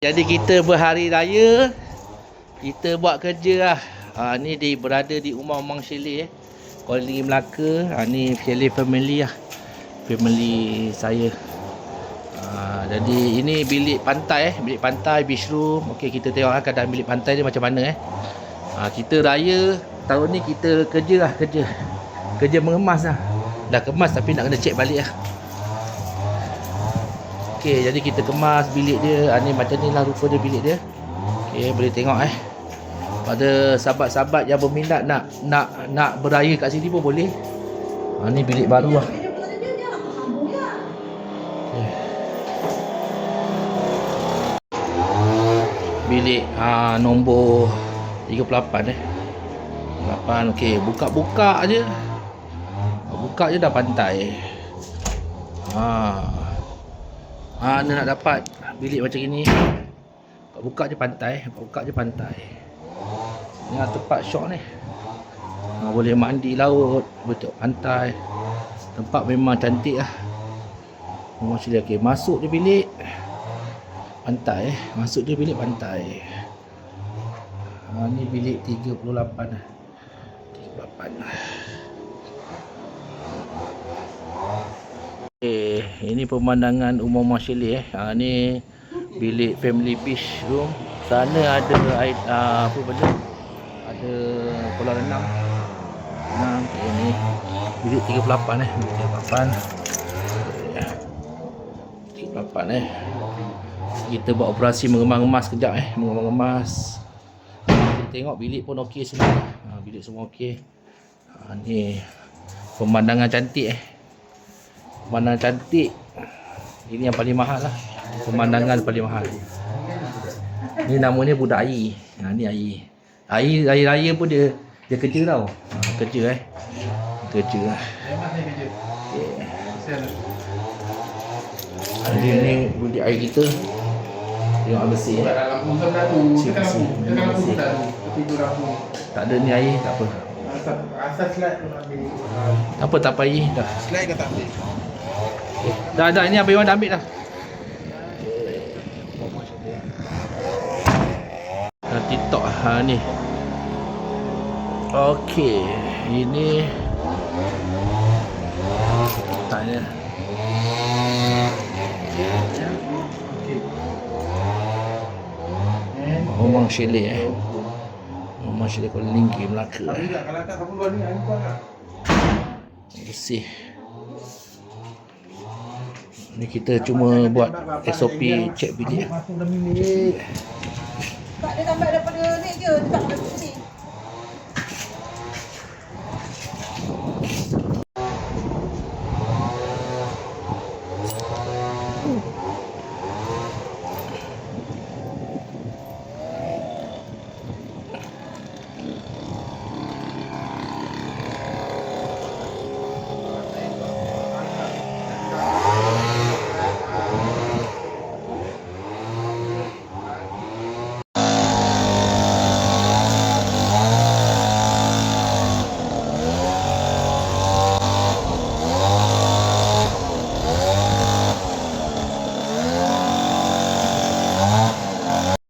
Jadi kita berhari raya, kita buat kerja lah. Ni berada di rumah Mang Chalet Kuala Lumpur, Melaka. Ni Chalet family lah. Family saya. Jadi ini bilik pantai bilik pantai, beach room. Okey, kita tengok keadaan bilik pantai dia macam mana Kita raya tahun ni kita kerja lah, kerja mengemas lah. Dah kemas tapi nak kena check balik lah. Okey, jadi kita kemas bilik dia. Ni macam ni lah rupa dia bilik dia. Okey, boleh tengok pada sahabat-sahabat yang berminat nak beraya kat sini pun boleh. Ni bilik baru lah. Bilik nombor 38 8. Okey, buka je. Buka je dah pantai. Mana nak dapat bilik macam ini? Buka je pantai. Ni tempat syok ni. Boleh mandi laut, betul pantai. Tempat memang cantik lah. Okey, masuk je bilik pantai. Masuk je bilik pantai. Ni bilik 38 lah. 38. Ini pemandangan umum Mang Chalet ni bilik family beach room. Sana ada apa benda? Ada kolam renang. Ini bilik 38 bilik 38. Kita buat operasi mengemas kejap mengemas. Kita tengok bilik pun okey semua. Bilik semua okey. Ni pemandangan cantik Pemandangan cantik. Ini yang paling mahal lah. Pemandangan paling mahal. Ni namanya budak air. Ni air. Air raya pun dia kerja tau. Kerja Kerja. Ni budak air kita. Tengok bersih. Tak ada ni air, tak apa. Asas slide tu nak ambil. Tak apa air dah. Slide ke tak ambil? Dah ini Abang Iwan dah ambil dah. TikTok ni. Okey, ini tanya. Mang Chalet Mang Chalet Kuala Lumpur, Melaka. Kalau tak apa ni bersih. Ni kita cuma buat SOP cek bilik. Tak ada gambar daripada ni je, tak ada sini.